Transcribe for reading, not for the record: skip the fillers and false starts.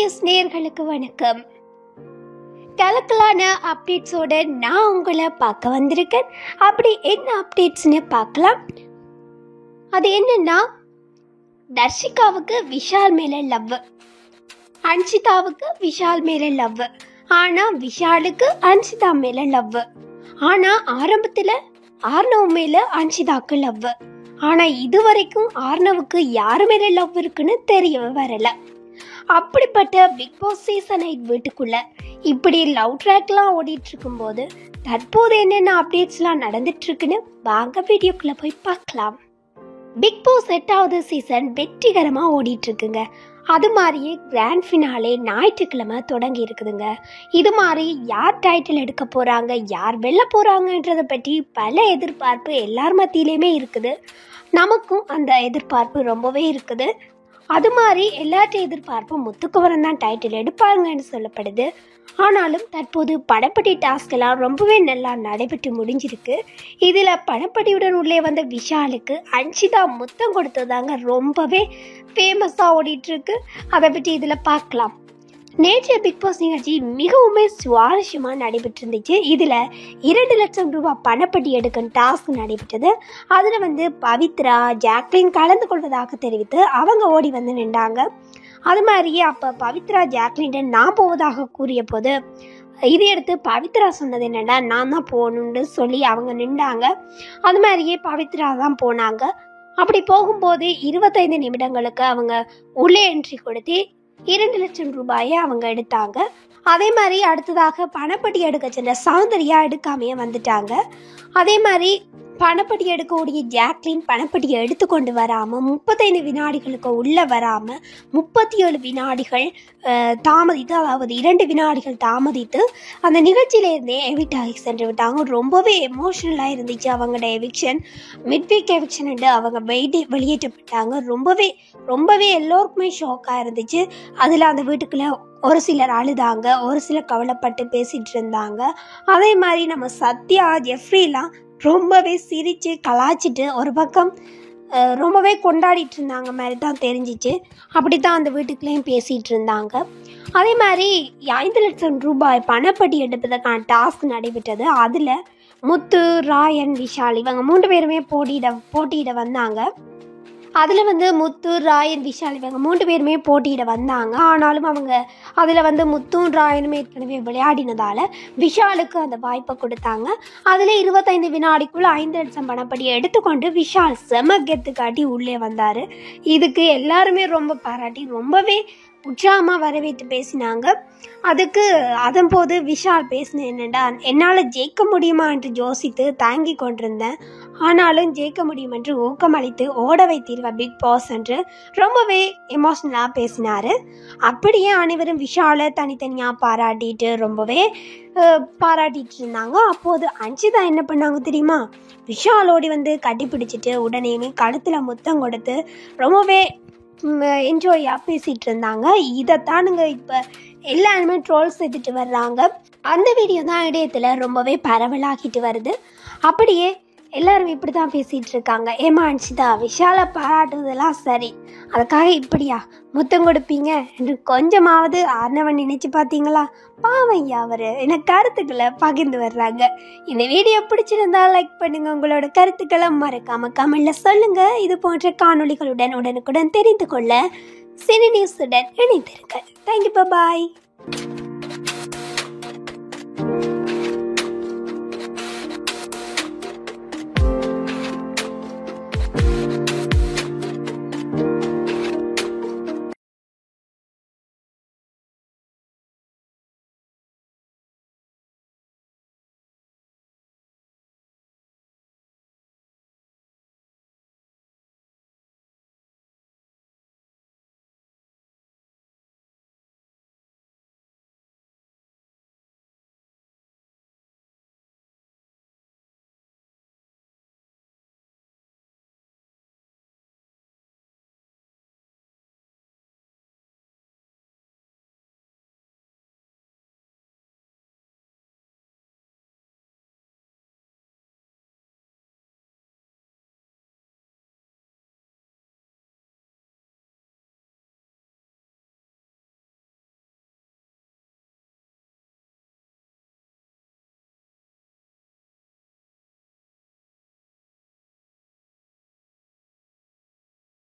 News நேயர்களுக்கு வணக்கம். கலக்கலான அப்டேட்ஸோட நான் உங்களை பார்க்க வந்திருக்கேன். அப்படி என்ன அப்டேட்ஸ்னு பார்க்கலாம். அது என்னன்னா, தர்ஷிகாவுக்கு விஷால் மேல லவ், அன்ஷிதாவுக்கு விஷால் மேல லவ், ஆனா விஷாலுக்கு அன்ஷிதா மேல லவ். ஆனா ஆரம்பத்துல ஆர்னவ் மேல அன்ஷிதாக்கு லவ். ஆனா இதுவரைக்கும் ஆர்னவுக்கு யாரு மேல லவ் இருக்குன்னு தெரியவே வரல. அப்படிப்பட்ட பிக் பாஸ் சீசன் 8 வீட்டுக்குள்ள இப்படி லவ் ட்ராக்லாம் ஓடிட்டு இருக்கும்போது தற்போது என்னென்ன அப்டேட்ஸ்லாம் நடந்துட்டு இருக்குன்னு வாங்க வீடியோக்குள்ள போய் பார்க்கலாம். பிக் பாஸ் 8வது சீசன் வெற்றிகரமா ஓடிட்டு இருக்குங்க. அது மாதிரியே கிராண்ட் ஃபினாலே ஞாயிற்றுக்கிழமை தொடங்கி இருக்குதுங்க. இது மாதிரி யார் டைட்டில் எடுக்க போறாங்க, யார் வெல்ல போறாங்கன்றதை பற்றி பல எதிர்பார்ப்பு எல்லார் மத்தியிலையுமே இருக்குது. நமக்கும் அந்த எதிர்பார்ப்பு ரொம்பவே இருக்குது. அது மாதிரி எல்லாற்ற எதிர்பார்ப்பும் முத்துக்குமரன் தான் டைட்டில் எடுப்பாங்கன்னு சொல்லப்படுது. ஆனாலும் தற்போது பணப்பட்டி டாஸ்க் எல்லாம் ரொம்பவே நல்லா நடைபெற்று முடிஞ்சிருக்கு. இதில் பணப்பட்டியுடன் உள்ளே வந்த விஷாலுக்கு அன்ஷிதா முத்தம் கொடுத்ததாங்க ரொம்பவே ஃபேமஸாக ஓடிட்டுருக்கு. அதை பற்றி இதில் பார்க்கலாம். நேற்றைய பிக் பாஸ் நிகழ்ச்சி மிகவுமே சுவாரஸ்யமாக நடைபெற்றிருந்துச்சு. இதில் 2 லட்சம் ரூபாய் பணப்பட்டி எடுக்கும் டாஸ்க் நடைபெற்றது. அதில் பவித்ரா, ஜாக்லின் கலந்து கொள்வதாக தெரிவித்து அவங்க ஓடி வந்து நின்றாங்க. அது மாதிரியே அப்போ பவித்ரா ஜாக்லின் நான் போவதாக கூறிய போது இதையடுத்து பவித்ரா சொன்னது என்னென்னா, நான் தான் போகணுன்னு சொல்லி அவங்க நின்றாங்க. அது மாதிரியே பவித்ரா தான் போனாங்க. அப்படி போகும்போது 25 நிமிடங்களுக்கு அவங்க உள்ளே என்ட்ரி கொடுத்து 2 லட்சம் ரூபாயை அவங்க எடுத்தாங்க. அதே மாதிரி அடுத்ததாக பணப்பட்டி எடுக்க சென்ற சௌந்தர்யா எடுக்காமையே வந்துட்டாங்க. அதே மாதிரி பணப்பட்டி எடுக்கக்கூடிய ஜாக்லின் பணப்பட்டியை எடுத்துக்கொண்டு வராமல் 35 வினாடிகளுக்கு உள்ளே வராமல் 37 வினாடிகள் தாமதித்து, அதாவது 2 வினாடிகள் தாமதித்து அந்த நிகழ்ச்சியிலேருந்தே எவிட் ஆகி சென்று விட்டாங்க. ரொம்பவே எமோஷ்னலாக இருந்துச்சு அவங்களோட எவிக்ஷன். மிட்வீக் எவிக்ஷன் அவங்க வெளியேற்றப்பட்டாங்க. ரொம்பவே எல்லோருக்குமே ஷாக்காக இருந்துச்சு. அதில் அந்த வீட்டுக்குள்ளே ஒரு சிலர் அழுதாங்க, ஒரு சிலர் கவலைப்பட்டு பேசிகிட்டு இருந்தாங்க. அதே மாதிரி நம்ம சத்யா, ஜெஃப்ரிலாம் ரொம்பவே சிரித்து கலாச்சிட்டு ஒரு பக்கம் ரொம்பவே கொண்டாடிட்டு இருந்தாங்க மாதிரி தான் தெரிஞ்சிச்சு. அப்படி தான் அந்த வீட்டுக்குள்ளேயும் பேசிகிட்டு இருந்தாங்க. அதே மாதிரி 5 லட்சம் ரூபாய் பணப்பட்டி எடுப்பதற்கான டாஸ்க் நடைபெற்றது. அதில் முத்து, ராயன், விஷால் இவங்க 3 பேருமே போட்டியிட வந்தாங்க. அதில் முத்து, ராயன், விஷால் இவங்க 3 பேருமே போட்டியிட வந்தாங்க. ஆனாலும் அவங்க அதில் முத்தும் ராயனுமே ஏற்கனவே விளையாடினதால் விஷாலுக்கு அந்த வாய்ப்பை கொடுத்தாங்க. அதில் 25 வினாடிக்குள்ள 5 லட்சம் பணப்படியை எடுத்துக்கொண்டு விஷால் செம கெத்து காட்டி உள்ளே வந்தார். இதுக்கு எல்லாருமே ரொம்ப பாராட்டி ரொம்பவே உற்சாகமாக வரவேற்று பேசினாங்க. அதுக்கு அதன்போது விஷால் பேசின என்னென்னா, என்னால் ஜெயிக்க முடியுமா என்று யோசித்து தாங்கி கொண்டிருந்தேன், ஆனாலும் ஜெயிக்க முடியும் என்று ஊக்கமளித்து ஓட வைத்தீர்கள் பிக் பாஸ் என்று ரொம்பவே எமோஷ்னலாக பேசினார். அப்படியே அனைவரும் விஷாலை தனித்தனியாக பாராட்டிட்டு ரொம்பவே பாராட்டிட்டு இருந்தாங்க. அப்போது அன்ஷிதா என்ன பண்ணாங்க தெரியுமா, விஷாலோடி கட்டிப்பிடிச்சிட்டு உடனேயுமே கழுத்தில் முத்தம் கொடுத்து ரொம்பவே என்ஜாயாக பேசிகிட்டு இருந்தாங்க. இதைத்தானுங்க இப்போ எல்லாருமே ட்ரோல்ஸ் எடுத்துகிட்டு வர்றாங்க. அந்த வீடியோ தான் இடையத்தில் ரொம்பவே பரவலாகிட்டு வருது. அப்படியே எல்லாரும் இப்படி தான் பேசிகிட்டு இருக்காங்க. ஏமா அன்ஷிதா, விஷாலை பாராட்டுறதெல்லாம் சரி, அதுக்காக இப்படியா முத்தம் கொடுப்பீங்க என்று கொஞ்சமாவது ஆர்னவன் நினைச்சு பார்த்தீங்களா? பாவையா அவர் எனக்கு கருத்துக்களை பகிர்ந்து வர்றாங்க. இந்த வீடியோ பிடிச்சிருந்தா லைக் பண்ணுங்க. உங்களோட கருத்துக்களை மறக்காம கமெண்ட்ல சொல்லுங்க. இது போன்ற காணொளிகளுடன் உடனுக்குடன் தெரிந்து கொள்ள சினி நியூஸுடன் இணைந்திருங்கள். தேங்க்யூ, பாய்.